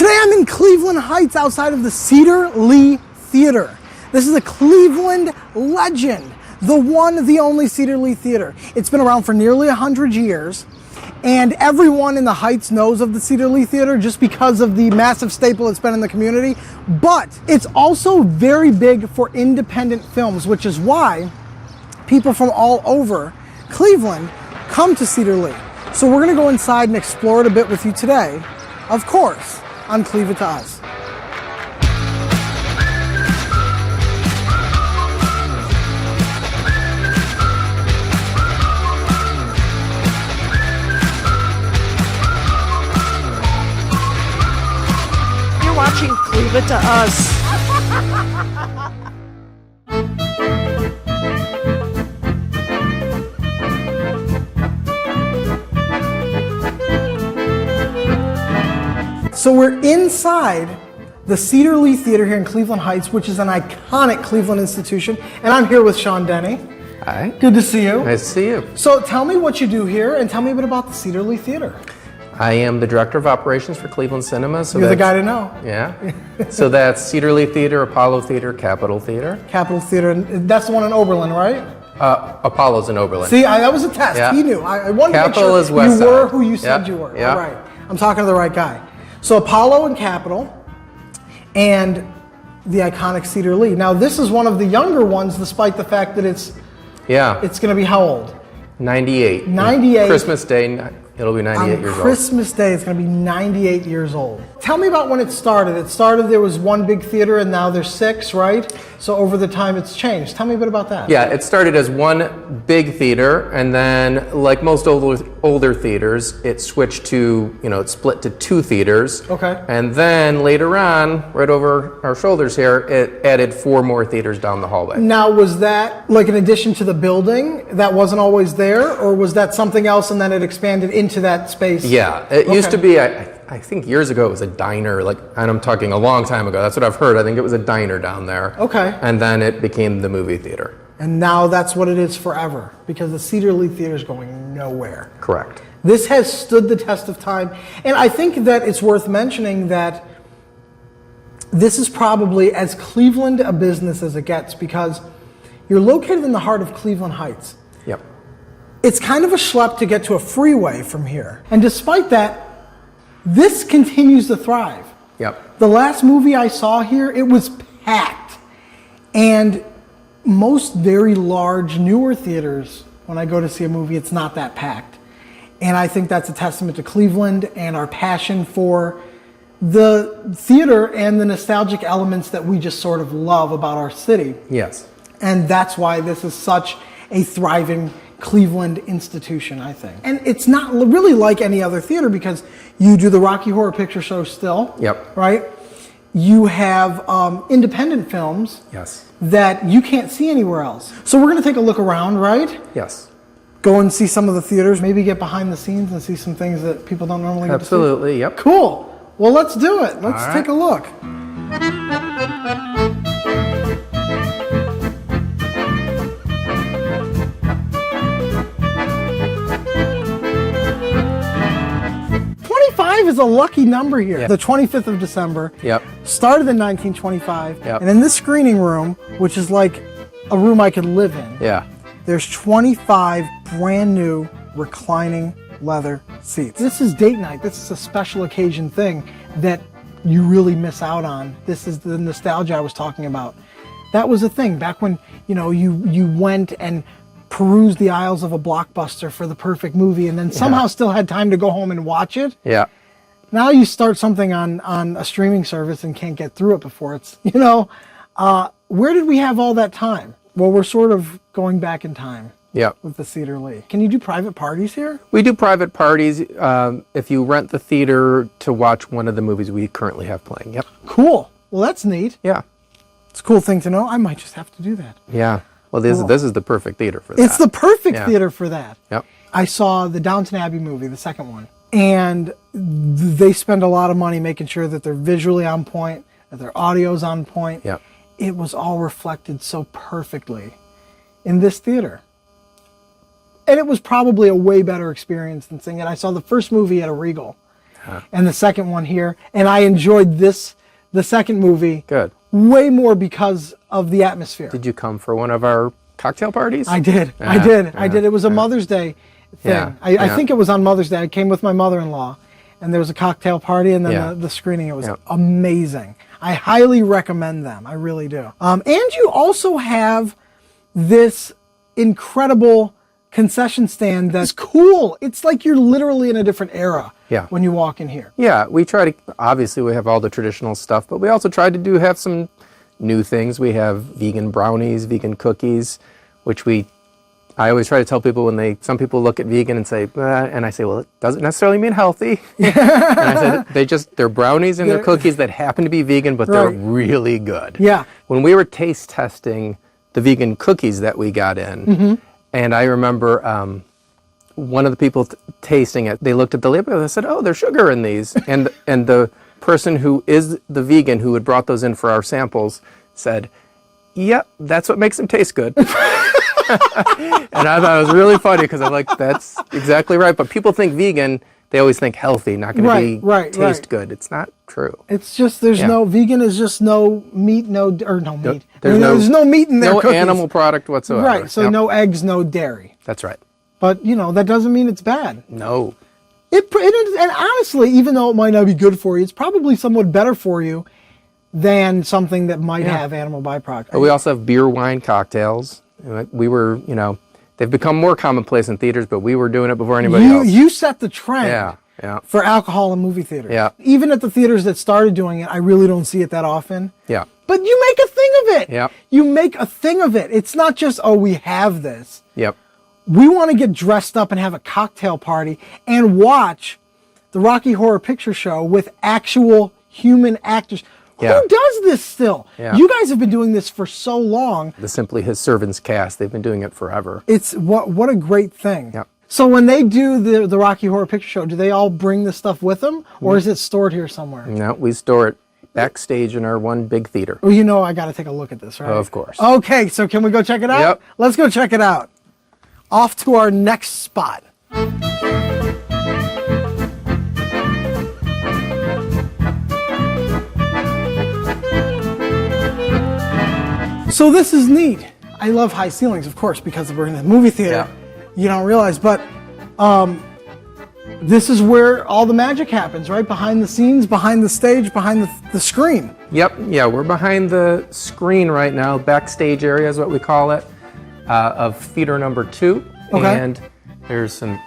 Today I'm in Cleveland Heights outside of the Cedar Lee Theatre. This is a Cleveland legend, the one, the only Cedar Lee Theatre. It's been around for nearly 100 years, and everyone in the Heights knows of the Cedar Lee Theatre just because of the massive staple it's been in the community. But it's also very big for independent films, which is why people from all over Cleveland come to Cedar Lee. So we're gonna go inside and explore it a bit with you today, of course, on Cleave It to Us. You're watching Cleave It to Us. So we're inside the Cedar Lee Theatre here in Cleveland Heights, which is an iconic Cleveland institution. And I'm here with Sean Denny. Hi. Good to see you. Nice to see you. So tell me what you do here and tell me a bit about the Cedar Lee Theatre. I am the Director of Operations for Cleveland Cinema. So You're the guy to know. Yeah. So that's Cedar Lee Theatre, Apollo Theatre, Capitol Theatre. Capitol Theatre, and that's the one in Oberlin, right? Apollo's in Oberlin. See, that was a test. Yeah. He knew. I wanted Capitol to make is sure West you were Side. who you said Yep. you were. Yep. All right. I'm talking to the right guy. So Apollo and Capitol and the iconic Cedar Lee. Now this is one of the younger ones, despite the fact that it's going to be how old? 98. 98. Christmas Day, it'll be 98 years On old. Christmas Day, it's going to be 98 years old. Tell me about when it started. It started, there was one big theater, and now there's 6, right? So over the time, it's changed. Tell me a bit about that. Yeah, it started as one big theater, and then, like most older theaters, it switched to, it split to 2 theaters. Okay. And then later on, right over our shoulders here, it added 4 more theaters down the hallway. Now, was that like an addition to the building that wasn't always there, or was that something else and then it expanded into that space? Yeah, it used to be, I think years ago it was a diner, and I'm talking a long time ago. That's what I've heard. I think it was a diner down there. Okay. And then it became the movie theater. And now that's what it is forever, because the Cedar Lee Theater is going nowhere. Correct. This has stood the test of time. And I think that it's worth mentioning that this is probably as Cleveland a business as it gets, because you're located in the heart of Cleveland Heights. Yep. It's kind of a schlep to get to a freeway from here. And despite that, this continues to thrive. Yep. The last movie I saw here, it was packed. And most very large, newer theaters, when I go to see a movie, it's not that packed. And I think that's a testament to Cleveland and our passion for the theater and the nostalgic elements that we just sort of love about our city. Yes. And that's why this is such a thriving Cleveland institution, I think. And it's not really like any other theater, because you do the Rocky Horror Picture Show still. Yep. Right? You have independent films. Yes. That you can't see anywhere else. So we're going to take a look around, right? Yes. Go and see some of the theaters, maybe get behind the scenes and see some things that people don't normally get to see. Absolutely, yep. Cool. Well, let's do it. Let's take a look. Is a lucky number here. Yep. The 25th of December. Yep. Started in 1925. Yep. And in this screening room, which is like a room I could live in, Yeah. there's 25 brand new reclining leather seats. This is date night. This is a special occasion thing that you really miss out on. This is the nostalgia I was talking about. That was a thing back when, you went and perused the aisles of a Blockbuster for the perfect movie and then somehow still had time to go home and watch it. Yeah. Now you start something on a streaming service and can't get through it before it's, where did we have all that time? Well, we're sort of going back in time. Yep. With the Cedar Lee. Can you do private parties here? We do private parties if you rent the theater to watch one of the movies we currently have playing. Yep. Cool. Well, that's neat. Yeah. It's a cool thing to know. I might just have to do that. Yeah. Well, this is the perfect theater for that. It's the perfect theater for that. Yep. I saw the Downton Abbey movie, the second one, and they spend a lot of money making sure that they're visually on point, that their audio's on point. Yep. It was all reflected so perfectly in this theater. And it was probably a way better experience than seeing it. I saw the first movie at a Regal, and the second one here. And I enjoyed the second movie, Good. way more because of the atmosphere. Did you come for one of our cocktail parties? I did. I did. It was a Mother's Day thing. Yeah, I think it was on Mother's Day. I came with my mother-in-law, and there was a cocktail party, and then the screening. It was amazing. I highly recommend them. I really do. And you also have this incredible concession stand that's cool. It's like you're literally in a different era when you walk in here. Yeah, we try to, obviously we have all the traditional stuff, but we also try to have some new things. We have vegan brownies, vegan cookies, which I always try to tell people when some people look at vegan and say, and I say, well, it doesn't necessarily mean healthy. And I said, they're brownies and they're cookies that happen to be vegan, but they're really good. Yeah. When we were taste testing the vegan cookies that we got in, and I remember one of the people tasting it, they looked at the label and they said, oh, there's sugar in these. And the person who is the vegan who had brought those in for our samples said, yep, that's what makes them taste good. And I thought it was really funny because I'm like, that's exactly right. But people think vegan, they always think healthy, not going to taste good. It's not true. It's just, vegan is just no meat, no meat. There's no meat in their cookies. No animal product whatsoever. Right, so no eggs, no dairy. That's right. But, that doesn't mean it's bad. No. And honestly, even though it might not be good for you, it's probably somewhat better for you than something that might have animal byproducts. But we also have beer, wine, cocktails. We were, they've become more commonplace in theaters, but we were doing it before anybody else. You set the trend for alcohol in movie theaters. Yeah. Even at the theaters that started doing it, I really don't see it that often. Yeah. But you make a thing of it. Yep. You make a thing of it. It's not just, we have this. Yep. We want to get dressed up and have a cocktail party and watch the Rocky Horror Picture Show with actual human actors. Who does this still? Yeah. You guys have been doing this for so long. The Simply His Servants cast, they've been doing it forever. It's what a great thing. Yep. So when they do the Rocky Horror Picture Show, do they all bring this stuff with them, or is it stored here somewhere? No, we store it backstage in our one big theater. Well, I got to take a look at this, right? Oh, of course. Okay, so can we go check it out? Yep. Let's go check it out. Off to our next spot. So this is neat. I love high ceilings, of course, because we're in a movie theater. Yeah. You don't realize, but this is where all the magic happens, right? Behind the scenes, behind the stage, behind the screen. Yep, yeah, we're behind the screen right now. Backstage area is what we call it, of theater number 2. Okay. And there's some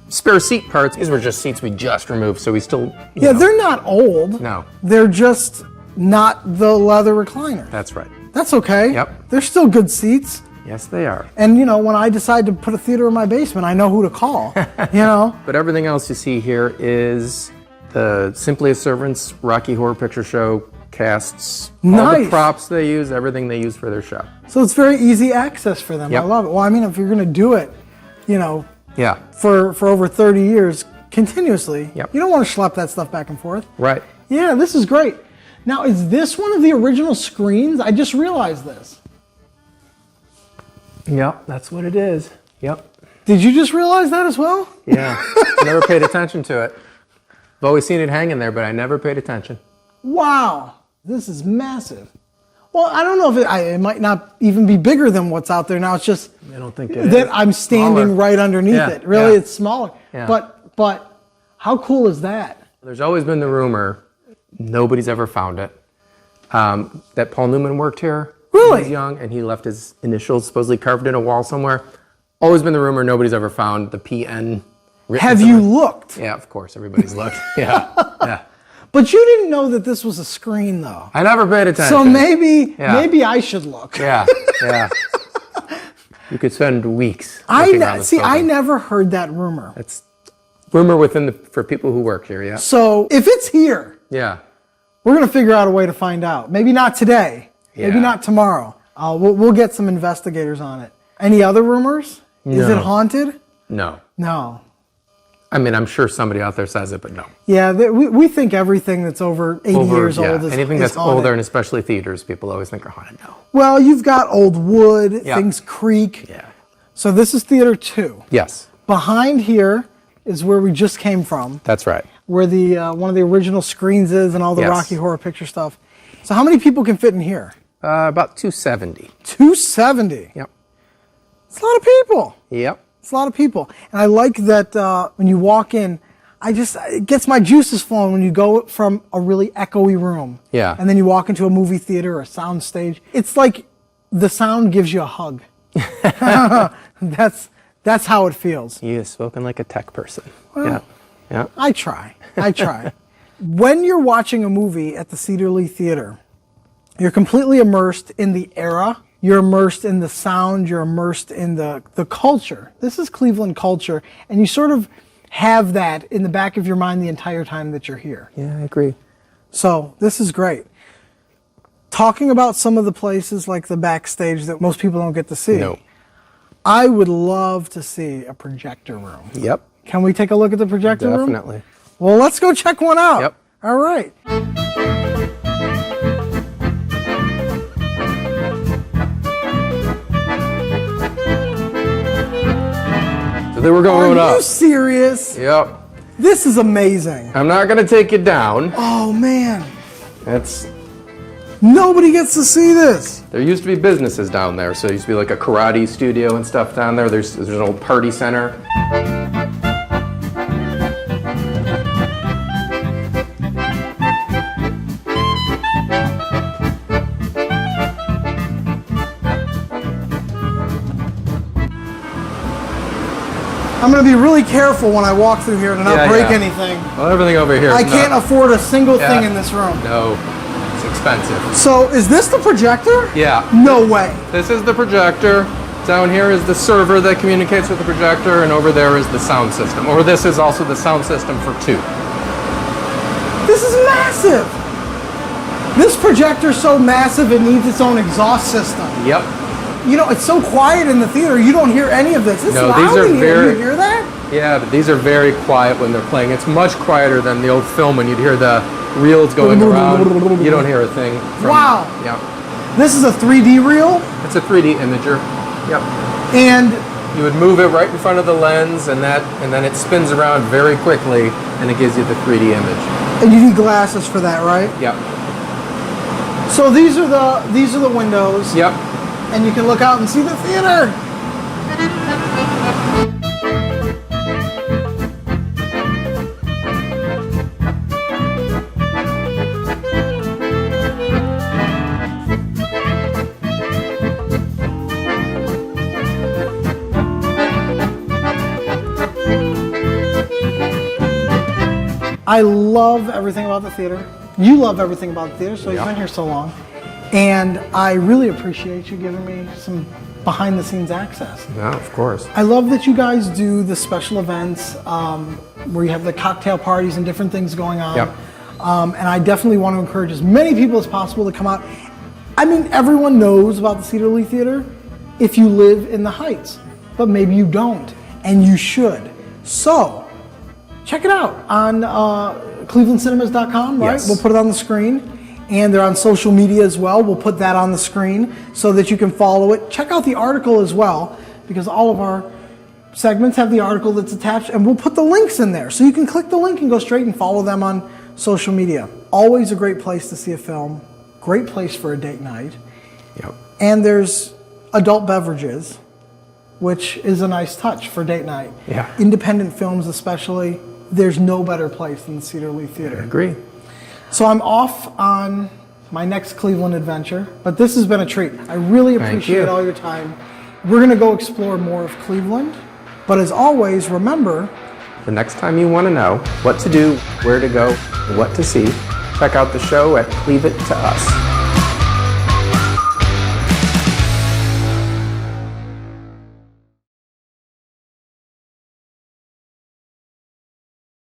spare seat parts. These were just seats we just removed, so we still, they're not old. No. They're just not the leather recliner. That's right. That's okay. Yep. They're still good seats. Yes, they are. And, when I decide to put a theater in my basement, I know who to call, But everything else you see here is the Simply His Servants Rocky Horror Picture Show casts. Nice. All the props they use, everything they use for their show. So it's very easy access for them. Yep. I love it. Well, I mean, if you're going to do it, Yeah. for over 30 years continuously, Yep. you don't want to schlep that stuff back and forth. Right. Yeah, this is great. Now, is this one of the original screens? I just realized this. Yep, that's what it is. Yep. Did you just realize that as well? Yeah. Never paid attention to it. I've always seen it hanging there, but I never paid attention. Wow, this is massive. Well, I don't know if it might not even be bigger than what's out there now. It's just I don't think it is. that I'm standing Smaller. right underneath Yeah, it. Really, yeah. it's smaller. Yeah. But how cool is that? There's always been the rumor, nobody's ever found it, that Paul Newman worked here. Really? When he was young, and he left his initials supposedly carved in a wall somewhere. Always been the rumor, nobody's ever found the PN written Have somewhere. you looked? Yeah, of course, everybody's looked. Yeah, yeah. But you didn't know that this was a screen, though. I never paid attention. So maybe I should look. Yeah, yeah. You could spend weeks. looking around this I building. never heard that rumor. That's rumor for people who work here. Yeah. So if it's here, Yeah. we're gonna figure out a way to find out. Maybe not today. Maybe Yeah. not tomorrow. We'll get some investigators on it. Any other rumors? Is No. it haunted? No. No. I mean, I'm sure somebody out there says it, but no. Yeah, we think everything that's over 80 years old is anything is that's haunted. older, and especially theaters, people always think are haunted. No. Well, you've got old wood, Yeah. things creak. Yeah. So this is theater 2. Yes, Behind here is where we just came from. that's right. where the one of the original screens is and all the Yes. Rocky Horror Picture stuff. So how many people can fit in here? About 270. 270. Yep. It's a lot of people. Yep. It's a lot of people. And I like that when you walk in, it gets my juices flowing when you go from a really echoey room. Yeah. And then you walk into a movie theater or a sound stage. It's like the sound gives you a hug. That's how it feels. You have spoken like a tech person. Well, yeah. Yeah. I try. When you're watching a movie at the Cedar Lee Theatre, you're completely immersed in the era. You're immersed in the sound. You're immersed in the culture. This is Cleveland culture. And you sort of have that in the back of your mind the entire time that you're here. Yeah, I agree. So this is great. Talking about some of the places like the backstage that most people don't get to see. No. I would love to see a projector room. Yep. Can we take a look at the projector room? Definitely. Well, let's go check one out. Yep. All right. So they were going Are up. you serious? Yep. This is amazing. I'm not going to take you down. Oh, man. Nobody gets to see this. There used to be businesses down there, so there used to be like a karate studio and stuff down there. There's an old party center. I'm going to be really careful when I walk through here to not break Yeah. anything. Well, everything over here. I can't afford a single thing in this room. No, it's expensive. So, is this the projector? Yeah. No way. This is the projector. Down here is the server that communicates with the projector, and over there is the sound system. Or this is also the sound system for 2. This is massive. This projector is so massive it needs its own exhaust system. Yep. You know, it's so quiet in the theater, you don't hear any of this. It's No, loud these are in here. very- You hear that? Yeah, but these are very quiet when they're playing. It's much quieter than the old film when you'd hear the reels going around. You don't hear a thing. Wow. Yeah. This is a 3D reel, It's a 3D imager. Yep. and You would move it right in front of the lens, and then it spins around very quickly, and it gives you the 3D image. you need glasses for that, right? Yep. So these are the windows, Yep. and you can look out and see the theater. I love everything about the theater. You love everything about the theater, so you've been here so long. And I really appreciate you giving me some behind the scenes access. Yeah, of course. I love that you guys do the special events where you have the cocktail parties and different things going on. Yep. And I definitely want to encourage as many people as possible to come out. I mean, everyone knows about the Cedar Lee Theatre if you live in the Heights, but maybe you don't, and you should. So, check it out on clevelandcinemas.com, right? Yes. We'll put it on the screen. And they're on social media as well. We'll put that on the screen so that you can follow it. Check out the article as well, because all of our segments have the article that's attached, and we'll put the links in there. So you can click the link and go straight and follow them on social media. Always a great place to see a film. Great place for a date night. Yep. And there's adult beverages, which is a nice touch for date night. Yeah. Independent films especially. There's no better place than the Cedar Lee Theatre. I agree. So I'm off on my next Cleveland adventure, but this has been a treat. I really appreciate all your time. We're going to go explore more of Cleveland, but as always, remember, The next time you want to know what to do, where to go, and what to see, check out the show at Leave It to Us.